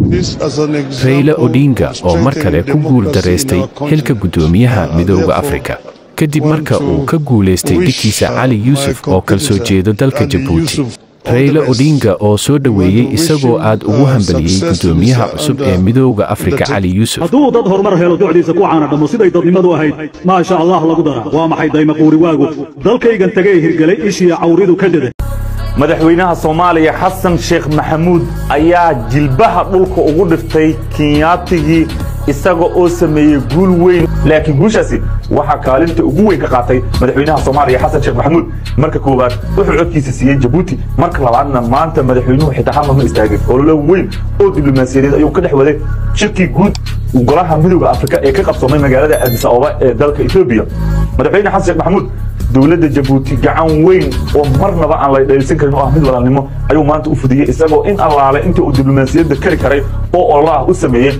Raila Odinga oo mar kale ku guul dareystay xilka gudoomiyaha Midowga Afrika kadib marka uu ka guuleystay dhigkiisa Ali Yusuf oo kala soo jeedo dalka Djibouti. Raila Odinga oo soo dhaweeyay isagoo aad ugu hambaliyay gudoomiyaha cusub ee Midowga Afrika Ali Yusuf. hadduu dad horumar helo ducdiisa ku caanadhamo siday dadnimadu ahayd ma sha Allah lagu dara waa maxay dayma quuri waagu dalkaygan tagay hirgalay ishii cawridu ka dhaday madaxweynaha Soomaaliya Xasan Sheekh Maxamuud ayaa jilbaha dhulka ugu dhiftay Kenyaatigi isagoo oo sameeyay guul weyn laakiin guushaasi waxa kaalinta ugu weyn ka qaatay madaxweynaha Soomaaliya Xasan Sheekh Maxamuud marka koowaad wuxuu codkiisa siiyay Djibouti marka labaadna maanta madaxweynuhu xitaa ma istaagay oo la weyn oo diblomaasiyadeed ayuu ka dhaxwaday shirkii guud golaha Midowga Afrika ee ka qabsoomay magaalada Addis Ababa ee dalka Itoobiya madaxweynaha Xasan Sheekh Maxamuud dawladda Djibouti gacan weyn oo marnaba aan la dheelsan karin oo mid walaalnimo ayuu maanta u fudiyay isagoo in allaale inta uu diblomaasiyadda kari karay oo Allah u sameeyay